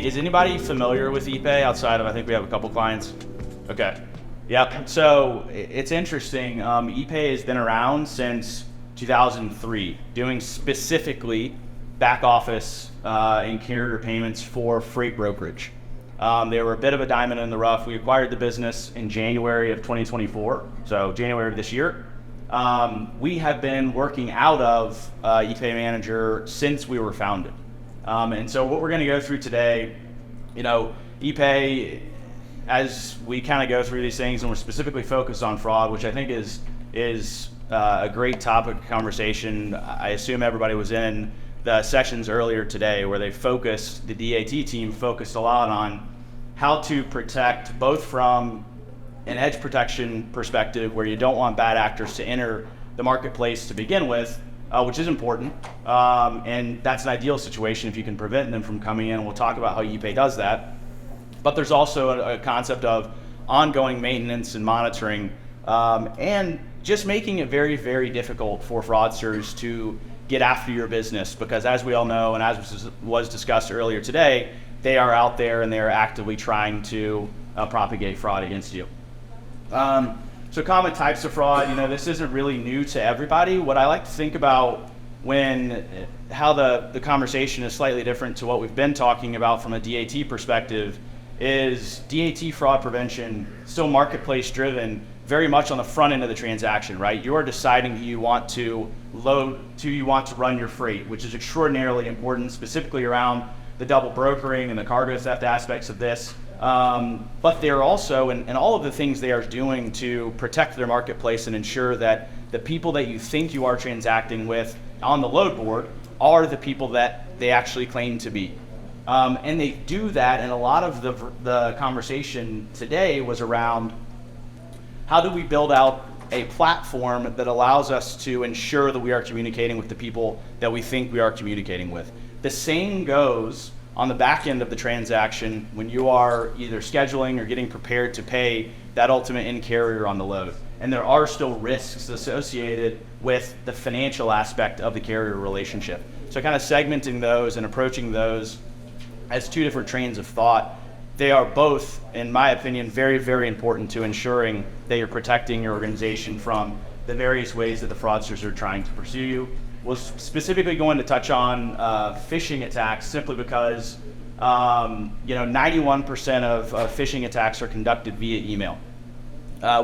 Is anybody familiar with Epay outside of, I think we have a couple clients? Okay. Yep. So it's interesting. Epay has been around since 2003, doing specifically back office and carrier payments for freight brokerage. They were a bit of a diamond in the rough. We acquired the business in January of 2024, so January of this year. We have been working out of Epay Manager since we were founded. And so what we're going to go through today, Epay, as we kind of go through these things, and we're specifically focused on fraud, which I think is a great topic of conversation. I assume everybody was in the sessions earlier today where the DAT team focused a lot on how to protect both from an edge protection perspective where you don't want bad actors to enter the marketplace to begin with, which is important. And that's an ideal situation if you can prevent them from coming in. We'll talk about how Epay does that. But there's also a concept of ongoing maintenance and monitoring, and just making it very, very difficult for fraudsters to get after your business, because as we all know, and as was discussed earlier today, they are out there and they are actively trying to propagate fraud against you. So common types of fraud, this isn't really new to everybody. What I like to think about how the conversation is slightly different to what we've been talking about from a DAT perspective is DAT fraud prevention still marketplace driven, very much on the front end of the transaction, right? You are deciding who you want to load, who you want to run your freight, which is extraordinarily important, specifically around the double brokering and the cargo theft aspects of this. But they're also, and all of the things they are doing to protect their marketplace and ensure that the people that you think you are transacting with on the load board are the people that they actually claim to be. And they do that, and a lot of the conversation today was around how do we build out a platform that allows us to ensure that we are communicating with the people that we think we are communicating with. The same goes on the back end of the transaction when you are either scheduling or getting prepared to pay that ultimate end carrier on the load. And there are still risks associated with the financial aspect of the carrier relationship. So kind of segmenting those and approaching those as two different trains of thought, they are both, in my opinion, very, very important to ensuring that you're protecting your organization from the various ways that the fraudsters are trying to pursue you. We're specifically going to touch on phishing attacks simply because 91% of phishing attacks are conducted via email,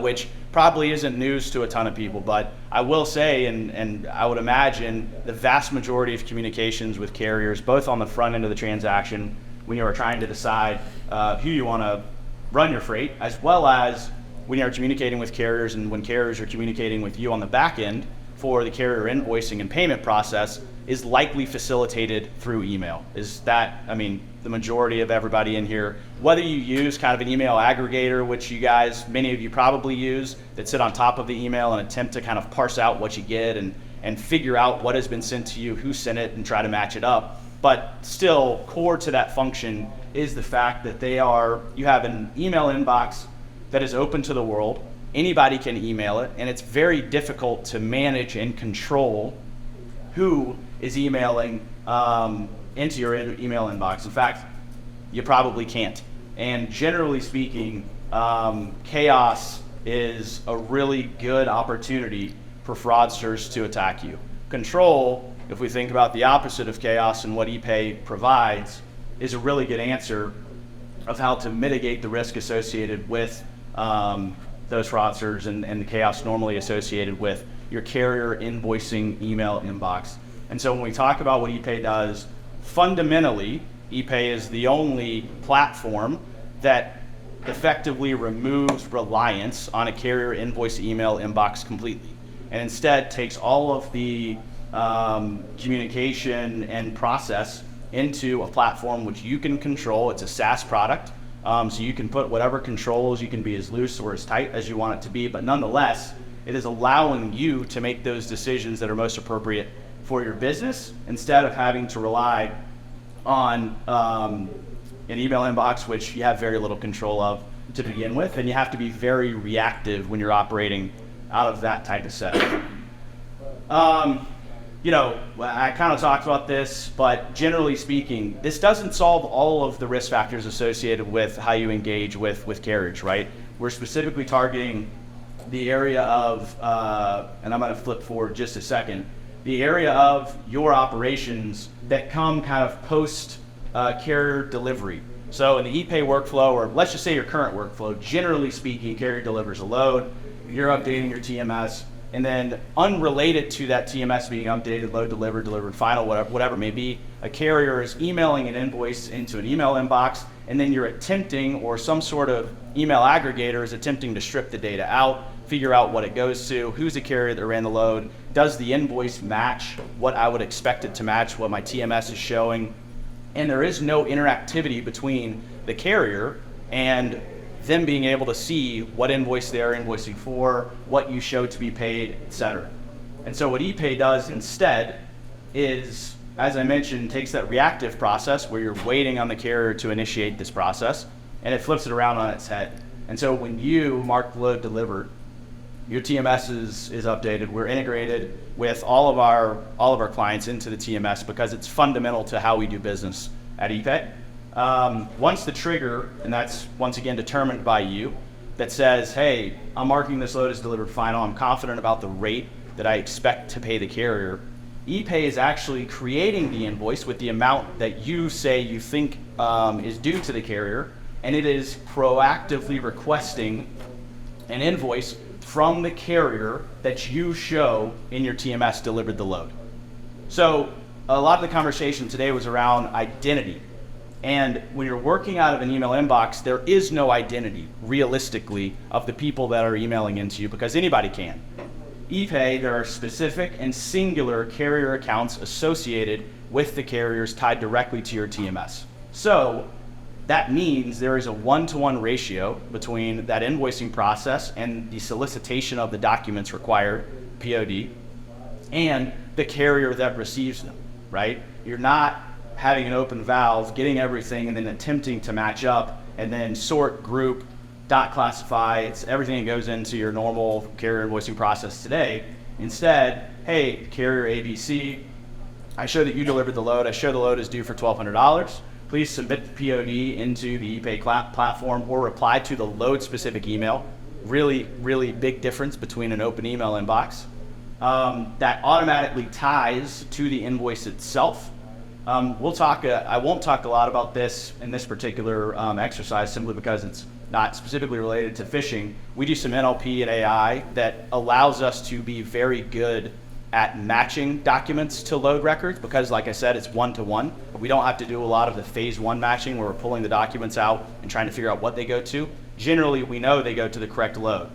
which probably isn't news to a ton of people, but I will say, and I would imagine the vast majority of communications with carriers, both on the front end of the transaction, when you are trying to decide who you want to run your freight, as well as when you are communicating with carriers and when carriers are communicating with you on the back end for the carrier invoicing and payment process, is likely facilitated through email. The majority of everybody in here, whether you use kind of an email aggregator, which many of you probably use, that sit on top of the email and attempt to kind of parse out what you get and figure out what has been sent to you, who sent it, and try to match it up. But still, core to that function is the fact that you have an email inbox that is open to the world. Anybody can email it, and it's very difficult to manage and control who is emailing into your email inbox. In fact, you probably can't. And generally speaking, chaos is a really good opportunity for fraudsters to attack you. Control, if we think about the opposite of chaos and what Epay provides, is a really good answer of how to mitigate the risk associated with those fraudsters and the chaos normally associated with your carrier invoicing email inbox. And so when we talk about what Epay does, fundamentally, Epay is the only platform that effectively removes reliance on a carrier invoice email inbox completely, and instead takes all of the communication and process into a platform which you can control. It's a SaaS product, so you can put whatever controls, you can be as loose or as tight as you want it to be, but nonetheless, it is allowing you to make those decisions that are most appropriate for your business instead of having to rely on an email inbox, which you have very little control of to begin with, and you have to be very reactive when you're operating out of that type of setup. I kind of talked about this, but generally speaking, this doesn't solve all of the risk factors associated with how you engage with carriers, right? We're specifically targeting the area of, and I'm going to flip forward just a second, the area of your operations that come kind of post carrier delivery. So in the Epay workflow, or let's just say your current workflow, generally speaking, carrier delivers a load, you're updating your TMS, and then unrelated to that TMS being updated, load delivered, delivered final, whatever it may be, a carrier is emailing an invoice into an email inbox, and then you're attempting, or some sort of email aggregator is attempting to strip the data out, figure out what it goes to, who's the carrier that ran the load, does the invoice match what I would expect it to match, what my TMS is showing, and there is no interactivity between the carrier and them being able to see what invoice they're invoicing for, what you show to be paid, etc. And so what Epay does instead is, as I mentioned, takes that reactive process where you're waiting on the carrier to initiate this process, and it flips it around on its head. And so when you mark the load delivered, your TMS is updated. We're integrated with all of our clients into the TMS because it's fundamental to how we do business at Epay. Once the trigger, and that's once again determined by you, that says, hey, I'm marking this load as delivered final, I'm confident about the rate that I expect to pay the carrier, Epay is actually creating the invoice with the amount that you say you think is due to the carrier, and it is proactively requesting an invoice from the carrier that you show in your TMS delivered the load. So a lot of the conversation today was around identity. And when you're working out of an email inbox, there is no identity, realistically, of the people that are emailing into you, because anybody can. Epay, there are specific and singular carrier accounts associated with the carriers tied directly to your TMS. So that means there is a one-to-one ratio between that invoicing process and the solicitation of the documents required, POD, and the carrier that receives them, right? You're not having an open valve, getting everything, and then attempting to match up, and then sort, group, dot classify. It's everything that goes into your normal carrier invoicing process today. Instead, hey, carrier ABC, I show that you delivered the load. I show the load is due for $1,200. Please submit the POD into the Epay platform or reply to the load-specific email. Really, really big difference between an open email inbox. That automatically ties to the invoice itself. I won't talk a lot about this in this particular exercise simply because it's not specifically related to phishing. We do some NLP and AI that allows us to be very good at matching documents to load records because, like I said, it's one-to-one. We don't have to do a lot of the phase one matching where we're pulling the documents out and trying to figure out what they go to. Generally, we know they go to the correct load,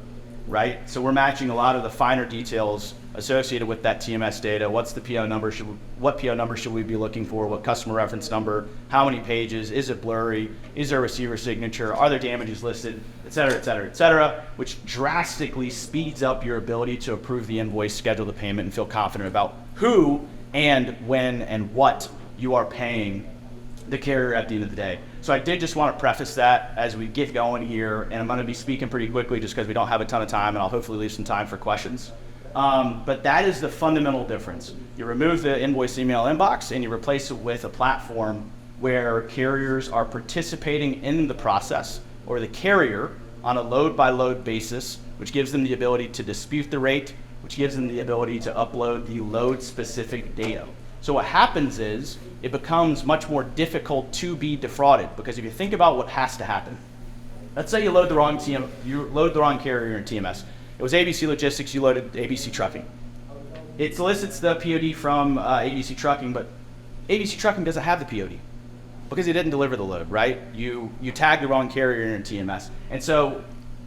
right? So we're matching a lot of the finer details associated with that TMS data. What's the PO number? What PO number should we be looking for? What customer reference number? How many pages? Is it blurry? Is there a receiver signature? Are there damages listed? Et cetera, et cetera, et cetera, which drastically speeds up your ability to approve the invoice, schedule the payment, and feel confident about who and when and what you are paying the carrier at the end of the day. So I did just want to preface that as we get going here, and I'm going to be speaking pretty quickly just because we don't have a ton of time, and I'll hopefully leave some time for questions. But that is the fundamental difference. You remove the invoice email inbox and you replace it with a platform where carriers are participating in the process, or the carrier on a load by load basis, which gives them the ability to dispute the rate, which gives them the ability to upload the load specific data. So what happens is it becomes much more difficult to be defrauded, because if you think about what has to happen, let's say you load the wrong carrier in TMS. It was ABC Logistics, you loaded ABC Trucking. It solicits the POD from ABC Trucking, but ABC Trucking doesn't have the POD because he didn't deliver the load, right? You tagged the wrong carrier in TMS. And so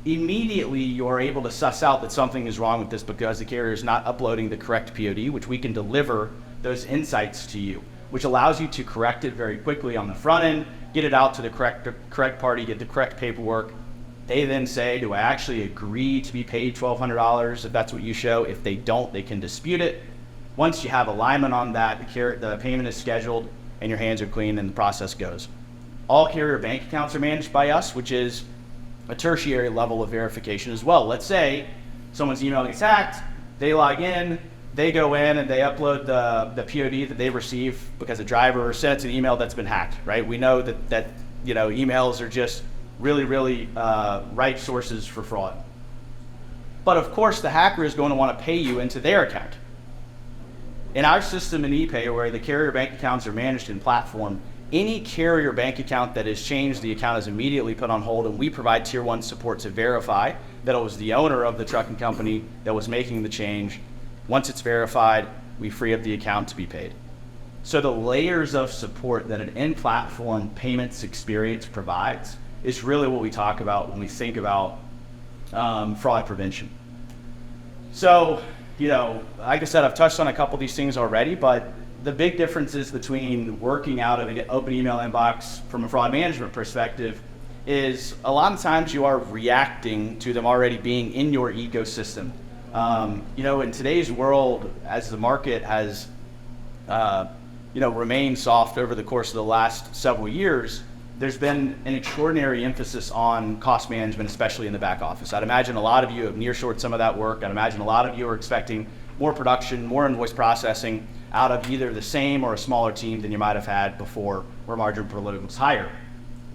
immediately you're able to suss out that something is wrong with this because the carrier is not uploading the correct POD, which we can deliver those insights to you, which allows you to correct it very quickly on the front end, get it out to the correct party, get the correct paperwork. They then say, do I actually agree to be paid $1,200 if that's what you show? If they don't, they can dispute it. Once you have alignment on that, the payment is scheduled and your hands are clean and the process goes. All carrier bank accounts are managed by us, which is a tertiary level of verification as well. Let's say someone's email gets hacked, they log in, they go in and they upload the POD that they receive because a driver sent an email that's been hacked, right? We know that emails are just really, really ripe sources for fraud. But of course, the hacker is going to want to pay you into their account. In our system in Epay, where the carrier bank accounts are managed in platform, any carrier bank account that is changed, the account is immediately put on hold, and we provide tier 1 support to verify that it was the owner of the trucking company that was making the change. Once it's verified, we free up the account to be paid. So the layers of support that an in-platform payments experience provides is really what we talk about when we think about fraud prevention. So, like I said, I've touched on a couple of these things already, but the big differences between working out of an open email inbox from a fraud management perspective is a lot of times you are reacting to them already being in your ecosystem. In today's world, as the market has, remained soft over the course of the last several years, there's been an extraordinary emphasis on cost management, especially in the back office. I'd imagine a lot of you have nearshored some of that work. I'd imagine a lot of you are expecting more production, more invoice processing out of either the same or a smaller team than you might have had before, where margin per load was higher,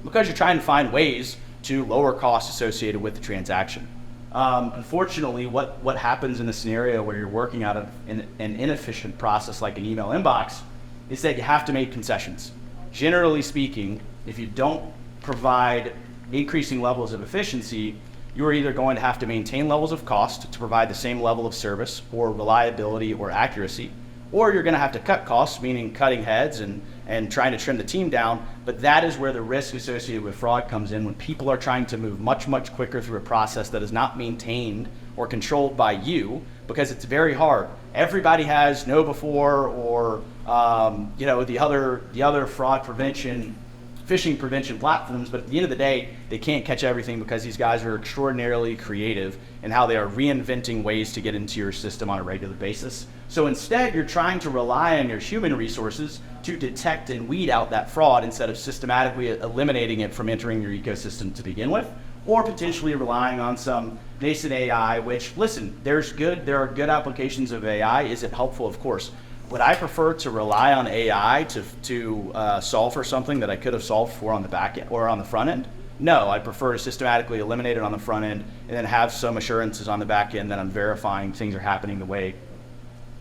because you're trying to find ways to lower costs associated with the transaction. Unfortunately, what happens in the scenario where you're working out of an inefficient process like an email inbox is that you have to make concessions. Generally speaking, if you don't provide increasing levels of efficiency, you are either going to have to maintain levels of cost to provide the same level of service or reliability or accuracy, or you're going to have to cut costs, meaning cutting heads and trying to trim the team down. But that is where the risk associated with fraud comes in, when people are trying to move much, much quicker through a process that is not maintained or controlled by you, because it's very hard. Everybody has KnowBe4 or the other fraud prevention, phishing prevention platforms, but at the end of the day, they can't catch everything because these guys are extraordinarily creative in how they are reinventing ways to get into your system on a regular basis. So instead, you're trying to rely on your human resources to detect and weed out that fraud instead of systematically eliminating it from entering your ecosystem to begin with, or potentially relying on some nascent AI, which, listen, there are good applications of AI. Is it helpful? Of course. Would I prefer to rely on AI to solve for something that I could have solved for on the back end or on the front end? No, I prefer to systematically eliminate it on the front end and then have some assurances on the back end that I'm verifying things are happening the way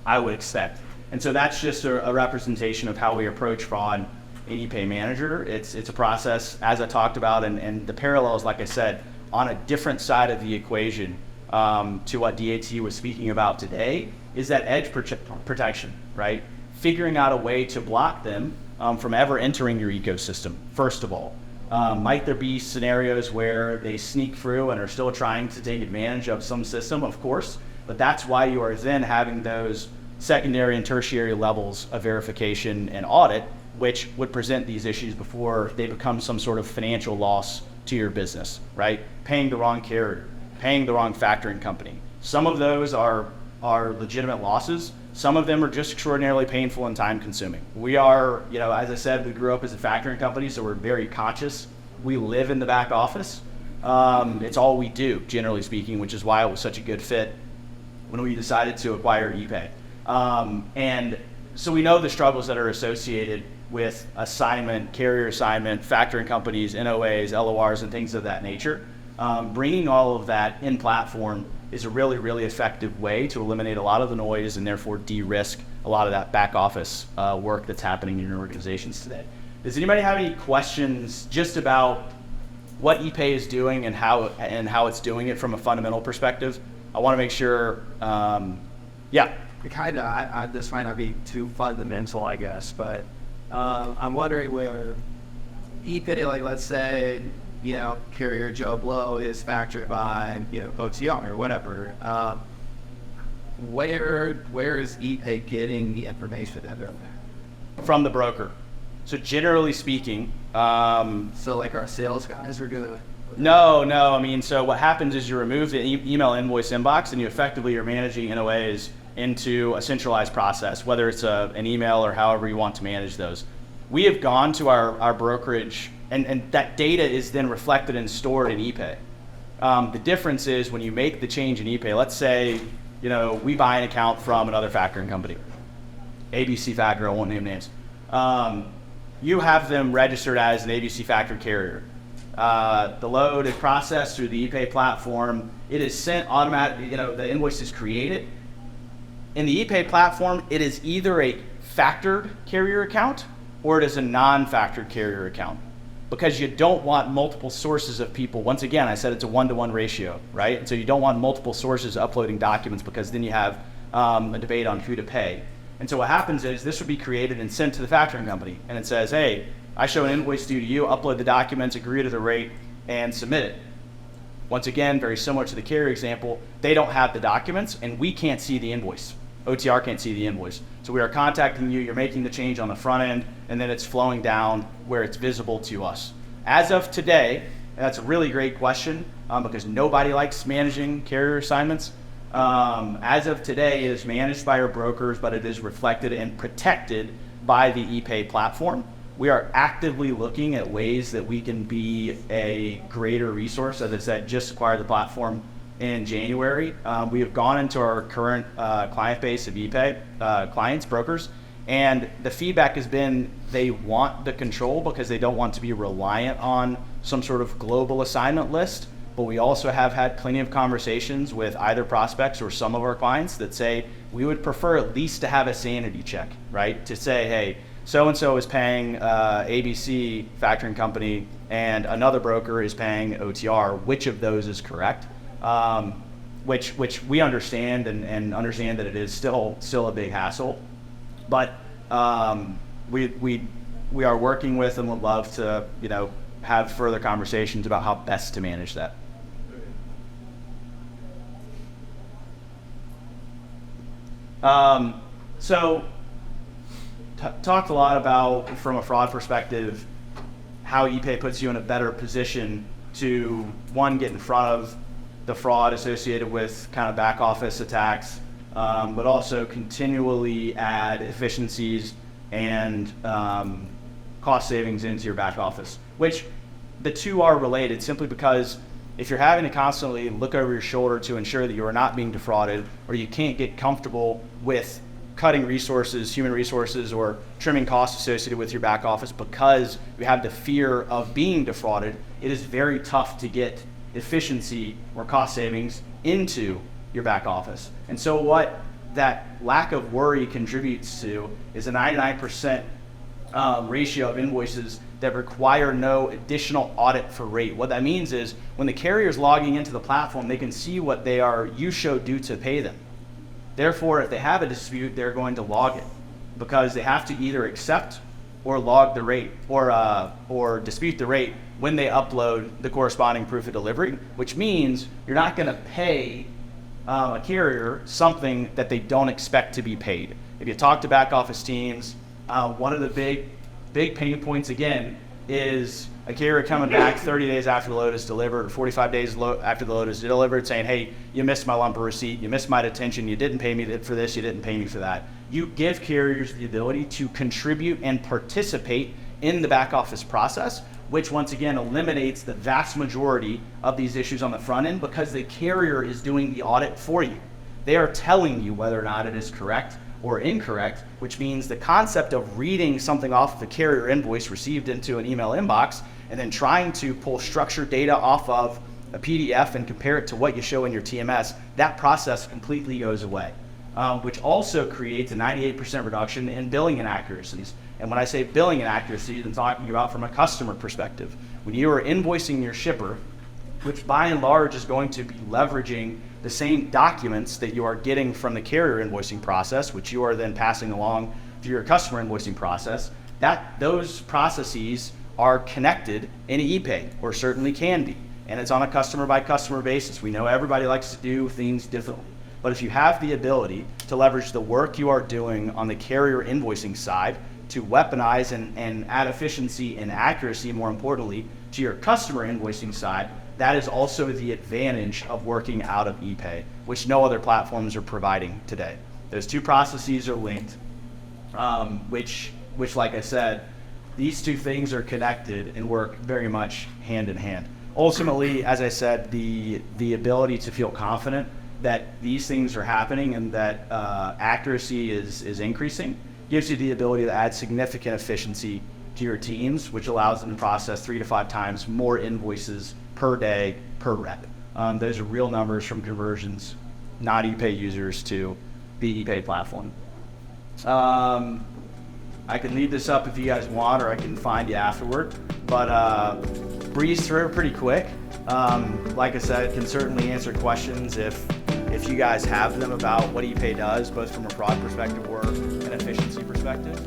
I would expect. And so that's just a representation of how we approach fraud in Epay Manager. It's a process, as I talked about, and the parallels, like I said, on a different side of the equation to what DAT was speaking about today, is that edge protection, right? Figuring out a way to block them from ever entering your ecosystem, first of all. Might there be scenarios where they sneak through and are still trying to take advantage of some system? Of course, but that's why you are then having those secondary and tertiary levels of verification and audit, which would present these issues before they become some sort of financial loss to your business, right? Paying the wrong carrier, paying the wrong factoring company. Some of those are legitimate losses. Some of them are just extraordinarily painful and time consuming. We are, as I said, we grew up as a factoring company, so we're very conscious. We live in the back office. It's all we do, generally speaking, which is why it was such a good fit when we decided to acquire Epay. And so we know the struggles that are associated with carrier assignment, factoring companies, NOAs, LORs, and things of that nature. Bringing all of that in platform is a really, really effective way to eliminate a lot of the noise and therefore de-risk a lot of that back office work that's happening in your organizations today. Does anybody have any questions just about what Epay is doing and how it's doing it from a fundamental perspective? I want to make sure, yeah. This might not be too fundamental, I guess, but I'm wondering where Epay, like let's say, carrier Joe Blow is factored by, OTR or whatever. Where is Epay getting the information that they're there? From the broker. So generally speaking, so like our sales guys are doing. No. I mean, so what happens is you remove the email invoice inbox and you effectively are managing NOAs into a centralized process, whether it's an email or however you want to manage those. We have gone to our brokerage, and that data is then reflected and stored in Epay. The difference is when you make the change in Epay, let's say we buy an account from another factoring company, ABC Factor, I won't name names. You have them registered as an ABC Factor carrier. The load is processed through the Epay platform. It is sent automatically, the invoice is created. In the Epay platform, it is either a factored carrier account or it is a non-factored carrier account, because you don't want multiple sources of people. Once again, I said it's a 1-to-1 ratio, right? And so you don't want multiple sources uploading documents, because then you have a debate on who to pay. And so what happens is this would be created and sent to the factoring company, and it says, hey, I show an invoice due to you, upload the documents, agree to the rate, and submit it. Once again, very similar to the carrier example, they don't have the documents and we can't see the invoice. OTR can't see the invoice. So we are contacting you, you're making the change on the front end, and then it's flowing down where it's visible to us. As of today, and that's a really great question, because nobody likes managing carrier assignments. As of today, it is managed by our brokers, but it is reflected and protected by the Epay platform. We are actively looking at ways that we can be a greater resource. As I said, just acquired the platform in January. We have gone into our current client base of Epay clients, brokers, and the feedback has been they want the control because they don't want to be reliant on some sort of global assignment list. But we also have had plenty of conversations with either prospects or some of our clients that say we would prefer at least to have a sanity check, right? To say, hey, so-and-so is paying ABC factoring company and another broker is paying OTR. Which of those is correct? Which we understand and understand that it is still a big hassle. But we are working with and would love to, have further conversations about how best to manage that. Talked a lot about, from a fraud perspective, how Epay puts you in a better position to, one, get in front of the fraud associated with kind of back office attacks, but also continually add efficiencies and cost savings into your back office, which the two are related simply because if you're having to constantly look over your shoulder to ensure that you are not being defrauded, or you can't get comfortable with cutting resources, human resources, or trimming costs associated with your back office because you have the fear of being defrauded, it is very tough to get efficiency or cost savings into your back office. And so what that lack of worry contributes to is a 99% ratio of invoices that require no additional audit for rate. What that means is when the carrier is logging into the platform, they can see what they are due to pay them. Therefore, if they have a dispute, they're going to log it because they have to either accept or log the rate or dispute the rate when they upload the corresponding proof of delivery, which means you're not going to pay a carrier something that they don't expect to be paid. If you talk to back office teams, one of the big pain points again is a carrier coming back 30 days after the load is delivered, or 45 days after the load is delivered, saying, hey, you missed my lumper receipt, you missed my detention, you didn't pay me for this, you didn't pay me for that. You give carriers the ability to contribute and participate in the back office process, which once again eliminates the vast majority of these issues on the front end because the carrier is doing the audit for you. They are telling you whether or not it is correct or incorrect, which means the concept of reading something off of the carrier invoice received into an email inbox and then trying to pull structured data off of a PDF and compare it to what you show in your TMS, that process completely goes away, which also creates a 98% reduction in billing inaccuracies. And when I say billing inaccuracies, I'm talking about from a customer perspective. When you are invoicing your shipper, which by and large is going to be leveraging the same documents that you are getting from the carrier invoicing process, which you are then passing along through your customer invoicing process, those processes are connected in Epay, or certainly can be. And it's on a customer by customer basis. We know everybody likes to do things differently. But if you have the ability to leverage the work you are doing on the carrier invoicing side to weaponize and add efficiency and accuracy, more importantly, to your customer invoicing side, that is also the advantage of working out of Epay, which no other platforms are providing today. Those two processes are linked, which like I said, these two things are connected and work very much hand in hand. Ultimately, as I said, the ability to feel confident that these things are happening and that accuracy is increasing gives you the ability to add significant efficiency to your teams, which allows them to process 3 to 5 times more invoices per day per rep. Those are real numbers from conversions, not Epay users to the Epay platform. I can leave this up if you guys want, or I can find you afterward, but breeze through it pretty quick. Like I said, can certainly answer questions if you guys have them about what Epay does, both from a fraud perspective or an efficiency perspective.